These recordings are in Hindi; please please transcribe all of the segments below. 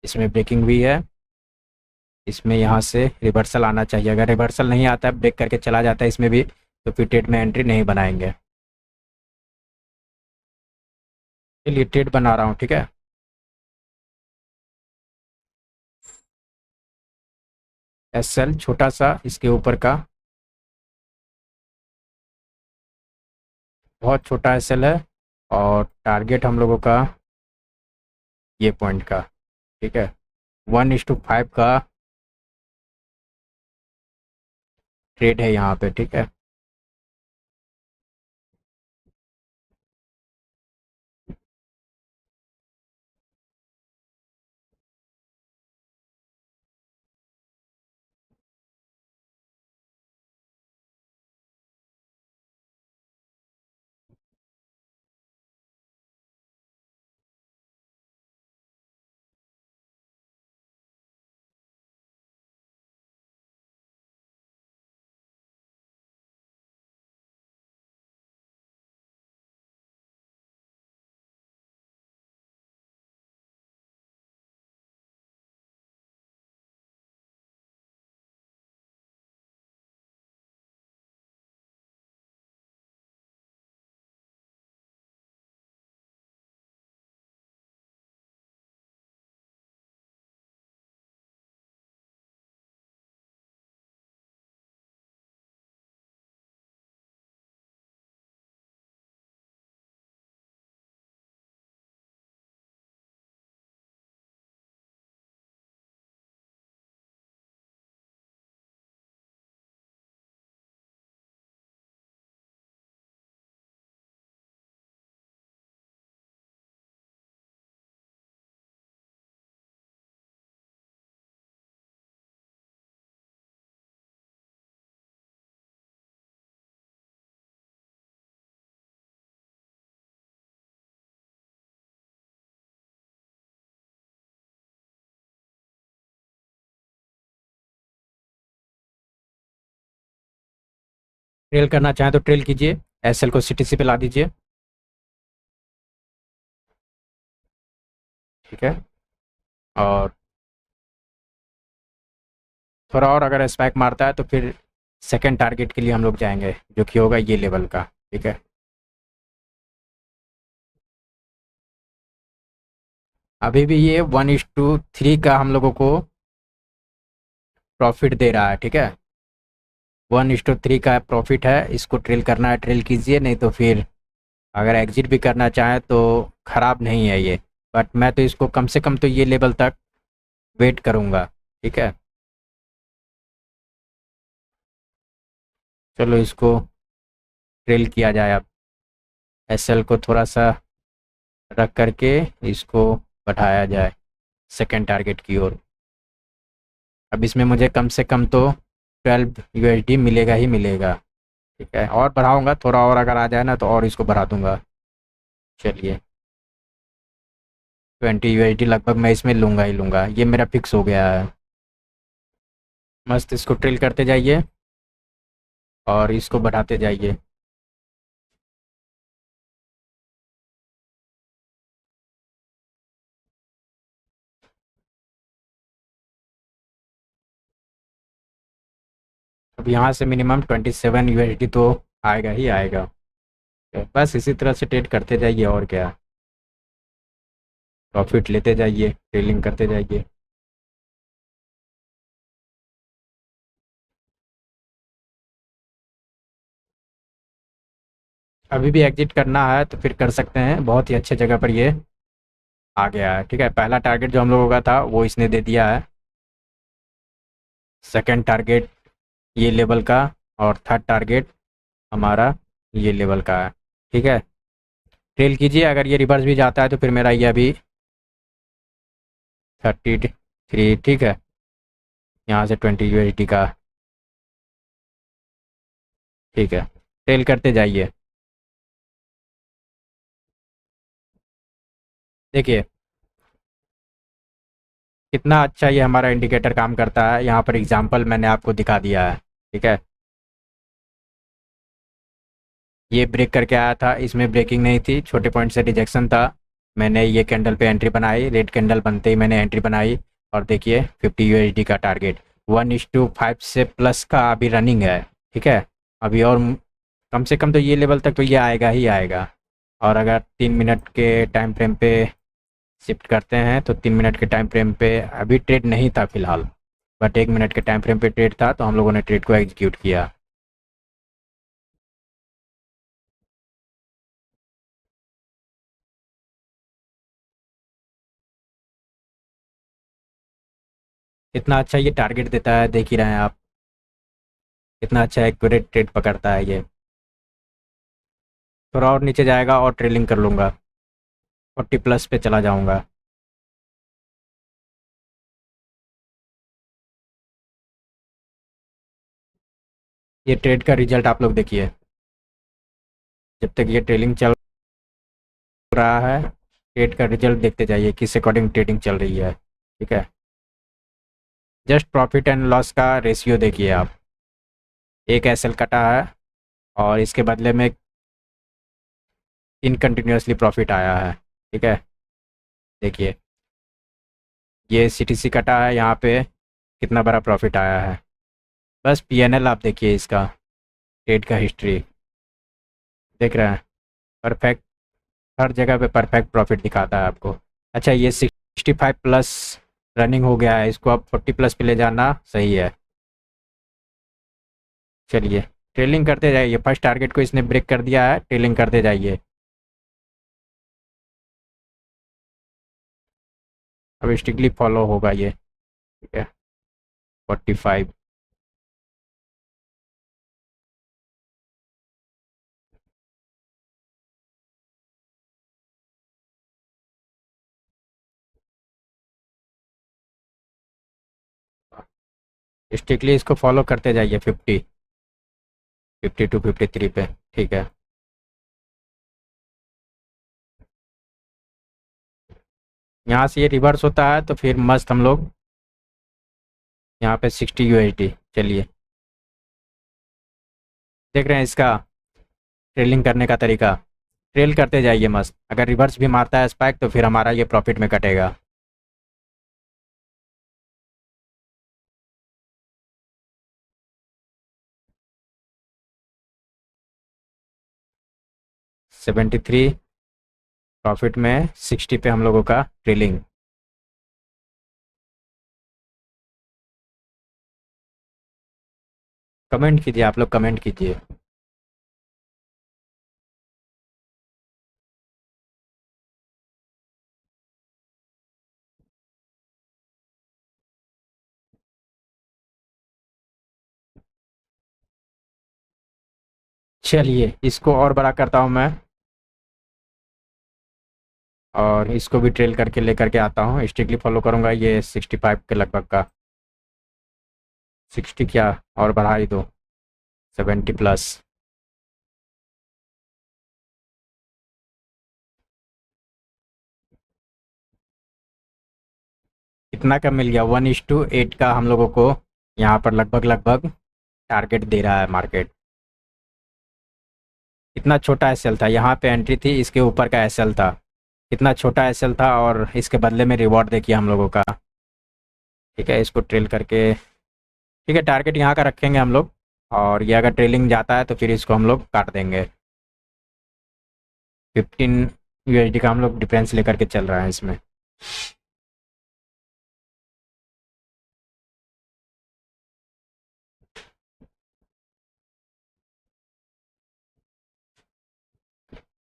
इसमें ब्रेकिंग भी है। इसमें यहाँ से रिवर्सल आना चाहिए, अगर रिवर्सल नहीं आता है, ब्रेक करके चला जाता है इसमें भी, तो फिर ट्रेड में एंट्री नहीं बनाएंगे। चलिए ट्रेड बना रहा हूँ, ठीक है। एसएल छोटा सा इसके ऊपर का, बहुत छोटा एसएल है। और टारगेट हम लोगों का ये पॉइंट का, ठीक है, 1:5 का ट्रेड है यहाँ पे, ठीक है। ट्रेल करना चाहें तो ट्रेल कीजिए, एसएल को सीटीसी पे ला दीजिए, ठीक है। और थोड़ा और अगर स्पाइक मारता है तो फिर सेकंड टारगेट के लिए हम लोग जाएंगे, जो कि होगा ये लेवल का, ठीक है। अभी भी ये 1:3 का हम लोगों को प्रॉफिट दे रहा है, ठीक है। 1:3 का प्रॉफिट है, इसको ट्रेल करना है ट्रेल कीजिए, नहीं तो फिर अगर एग्जिट भी करना चाहें तो ख़राब नहीं है ये। बट मैं तो इसको कम से कम तो ये लेवल तक वेट करूँगा, ठीक है। चलो इसको ट्रेल किया जाए अब, एसएल को थोड़ा सा रख करके इसको बढ़ाया जाए सेकंड टारगेट की ओर। अब इसमें मुझे कम से कम तो 12 यूएसडी मिलेगा ही मिलेगा, ठीक है। और बढ़ाऊँगा थोड़ा और, अगर आ जाए ना तो और इसको बढ़ा दूँगा। चलिए 20 यूएसडी लगभग मैं इसमें लूँगा ही लूँगा, ये मेरा फिक्स हो गया है। मस्त इसको ट्रेल करते जाइए और इसको बढ़ाते जाइए। अब यहाँ से मिनिमम 27 यूएसडी तो आएगा ही आएगा। तो बस इसी तरह से ट्रेड करते जाइए, और क्या, प्रॉफिट लेते जाइए, ट्रेलिंग करते जाइए। अभी भी एग्जिट करना है तो फिर कर सकते हैं, बहुत ही अच्छे जगह पर ये आ गया है, ठीक है। पहला टारगेट जो हम लोगों का था वो इसने दे दिया है, सेकंड टारगेट ये लेवल का, और थर्ड टारगेट हमारा ये लेवल का है, ठीक है। ट्रेल कीजिए, अगर ये रिवर्स भी जाता है तो फिर मेरा ये अभी 33, ठीक है। यहाँ से 20 यूएसडी का, ठीक है। ट्रेल करते जाइए। देखिए कितना अच्छा ये हमारा इंडिकेटर काम करता है, यहाँ पर एग्जांपल मैंने आपको दिखा दिया है, ठीक है। ये ब्रेक करके आया था, इसमें ब्रेकिंग नहीं थी, छोटे पॉइंट से रिजेक्शन था, मैंने ये कैंडल पे एंट्री बनाई, रेड कैंडल बनते ही मैंने एंट्री बनाई और देखिए 50 यूएसडी का टारगेट 1:5 से प्लस का अभी रनिंग है। ठीक है, अभी और कम से कम तो ये लेवल तक तो ये आएगा ही आएगा। और अगर 3 मिनट के टाइम फ्रेम पे शिफ्ट करते हैं तो 3 मिनट के टाइम फ्रेम पे अभी ट्रेड नहीं था फिलहाल, बट 1 मिनट के टाइम फ्रेम पे ट्रेड था, तो हम लोगों ने ट्रेड को एग्जीक्यूट किया। इतना अच्छा ये टारगेट देता है, देख ही रहे हैं आप, कितना अच्छा एक्यूरेट ट्रेड पकड़ता है ये। थोड़ा और नीचे जाएगा और ट्रेलिंग कर लूँगा, 40+ पे चला जाऊँगा। ये ट्रेड का रिजल्ट आप लोग देखिए, जब तक ये ट्रेलिंग चल रहा है ट्रेड का रिजल्ट देखते जाइए किस अकॉर्डिंग ट्रेडिंग चल रही है। ठीक है, जस्ट प्रॉफिट एंड लॉस का रेशियो देखिए आप, एक एसएल कटा है और इसके बदले में इनकंटिन्यूसली प्रॉफिट आया है। ठीक है, देखिए ये सीटीसी कटा है, यहाँ पे कितना बड़ा प्रॉफिट आया है। बस पीएनएल आप देखिए, इसका ट्रेड का हिस्ट्री देख रहे हैं, परफेक्ट, हर जगह पे परफेक्ट प्रॉफिट दिखाता है आपको। अच्छा, ये 65+ रनिंग हो गया है, इसको अब 40+ पे ले जाना सही है। चलिए ट्रेलिंग करते जाइए, फर्स्ट टारगेट को इसने ब्रेक कर दिया है, ट्रेलिंग करते जाइए। अब स्ट्रिक्टली फॉलो होगा ये। ठीक है, 45। स्ट्रिक्टली इसको फॉलो करते जाइए, 52 53 पे। ठीक है, यहाँ से ये रिवर्स होता है तो फिर मस्त हम लोग यहाँ पे 60 यूएसडी। चलिए देख रहे हैं इसका ट्रेलिंग करने का तरीका, ट्रेल करते जाइए मस्त, अगर रिवर्स भी मारता है स्पाइक तो फिर हमारा ये प्रॉफिट में कटेगा। सेवेंटी थ्री प्रॉफिट में 60 पे हम लोगों का ट्रेलिंग। कमेंट कीजिए आप लोग, कमेंट कीजिए। चलिए इसको और बड़ा करता हूँ मैं, और इसको भी ट्रेल करके लेकर के आता हूँ, स्ट्रिक्टली फॉलो करूँगा ये 65 के लगभग का। 60 क्या, और बढ़ा ही दो, 70+। कितना का मिल गया, 1:8 का हम लोगों को यहाँ पर लगभग लगभग टारगेट दे रहा है मार्केट। इतना छोटा एसएल था, यहाँ पे एंट्री थी, इसके ऊपर का एसएल था, कितना छोटा एसएल था और इसके बदले में रिवॉर्ड देखिए हम लोगों का। ठीक है, इसको ट्रेल करके, ठीक है टारगेट यहाँ का रखेंगे हम लोग, और ये अगर ट्रेलिंग जाता है तो फिर इसको हम लोग काट देंगे। 15 यूएसडी का हम लोग डिफरेंस लेकर के चल रहा है इसमें।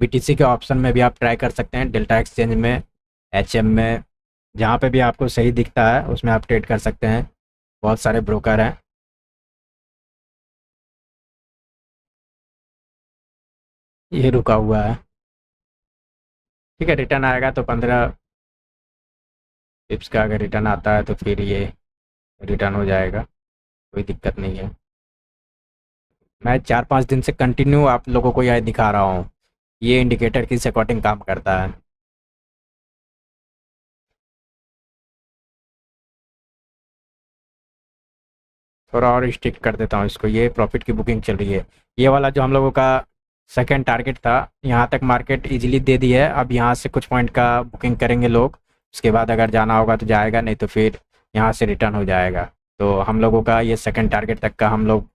बीटीसी के ऑप्शन में भी आप ट्राई कर सकते हैं, डेल्टा एक्सचेंज में, एचएम में, जहाँ पे भी आपको सही दिखता है उसमें आप ट्रेड कर सकते हैं, बहुत सारे ब्रोकर हैं। ये रुका हुआ है। ठीक है, रिटर्न आएगा तो 15 टिप्स का अगर रिटर्न आता है तो फिर ये रिटर्न हो जाएगा, कोई दिक्कत नहीं है। मैं 4 5 दिन से कंटिन्यू आप लोगों को यह दिखा रहा हूँ, ये इंडिकेटर किस अकॉर्डिंग काम करता है। थोड़ा और स्ट्रिक्ट कर देता हूँ इसको, ये प्रॉफिट की बुकिंग चल रही है, ये वाला जो हम लोगों का सेकंड टारगेट था। यहाँ तक मार्केट इजीली दे दी है। अब यहाँ से कुछ पॉइंट का बुकिंग करेंगे लोग, उसके बाद अगर जाना होगा तो जाएगा, नहीं तो फिर यहाँ से रिटर्न हो जाएगा। तो हम लोगों का ये सेकंड टारगेट तक का हम लोग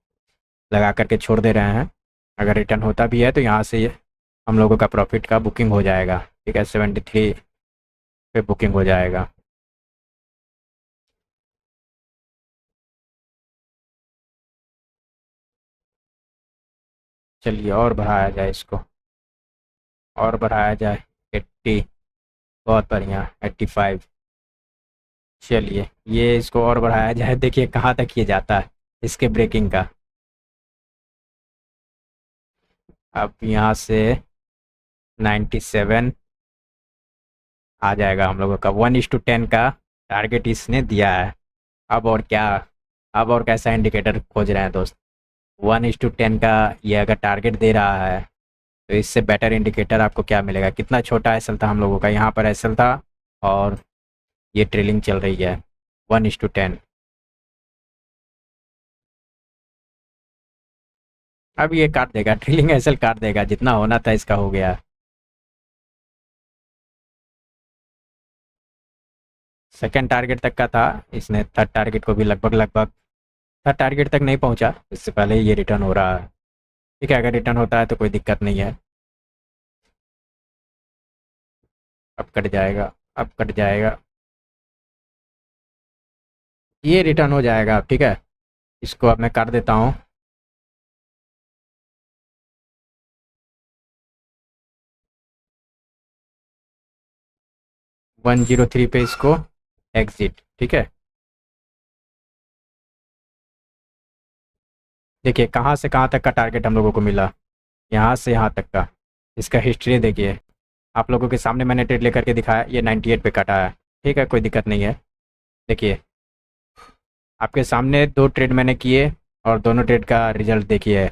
लगा करके छोड़ दे रहे हैं। अगर रिटर्न होता भी है तो यहाँ से हम लोगों का प्रॉफिट का बुकिंग हो जाएगा। ठीक है, 73 पे बुकिंग हो जाएगा। चलिए और बढ़ाया जाए इसको, और बढ़ाया जाए 80। बहुत बढ़िया, 85। चलिए ये इसको और बढ़ाया जाए, देखिए कहाँ तक ये जाता है इसके ब्रेकिंग का। अब यहाँ से 97 आ जाएगा हम लोगों का। 1:10 का टारगेट इसने दिया है। अब और क्या, अब और कैसा इंडिकेटर खोज रहे हैं दोस्त? 1:10 का ये अगर टारगेट दे रहा है तो इससे बेटर इंडिकेटर आपको क्या मिलेगा? कितना छोटा एसएल था हम लोगों का, यहाँ पर एसएल था और ये ट्रेलिंग चल रही है 1:10। अब ये काट देगा, ट्रेलिंग एसएल काट देगा, जितना होना था इसका हो गया। सेकंड टारगेट तक का था, इसने थर्ड टारगेट को भी लगभग लगभग, थर्ड टारगेट तक नहीं पहुंचा, इससे पहले ही ये रिटर्न हो रहा है। ठीक है, अगर रिटर्न होता है तो कोई दिक्कत नहीं है। अब कट जाएगा, अब कट जाएगा, ये रिटर्न हो जाएगा। ठीक है, इसको अब मैं काट देता हूँ। वन जीरो थ्री पे इसको एग्जिट। ठीक है, देखिए कहाँ से कहाँ तक का टारगेट हम लोगों को मिला, यहाँ से यहाँ तक का। इसका हिस्ट्री देखिए, आप लोगों के सामने मैंने ट्रेड लेकर के दिखाया, ये 98 पे कटा है। ठीक है, कोई दिक्कत नहीं है। देखिए आपके सामने दो ट्रेड मैंने किए और दोनों ट्रेड का रिजल्ट देखिए।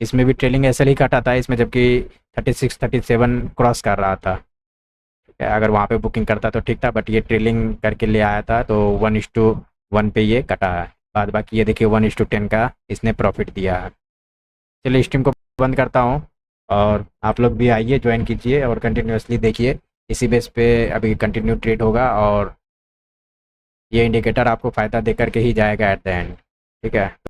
इसमें भी ट्रेलिंग ऐसे ही काटा था इसमें, जबकि 36 37 क्रॉस कर रहा था। ठीक है, अगर वहाँ पे बुकिंग करता तो ठीक था, बट ये ट्रेलिंग करके ले आया था तो 1:1 पे ये कटा है। बाद बाकी ये देखिए 1:10 का इसने प्रॉफिट दिया है। चलिए स्ट्रीम को बंद करता हूँ और आप लोग भी आइए, ज्वाइन कीजिए और कंटिन्यूसली देखिए। इसी बेस पे अभी कंटिन्यू ट्रेड होगा और ये इंडिकेटर आपको फ़ायदा देकर के ही जाएगा एट द एंड। ठीक है।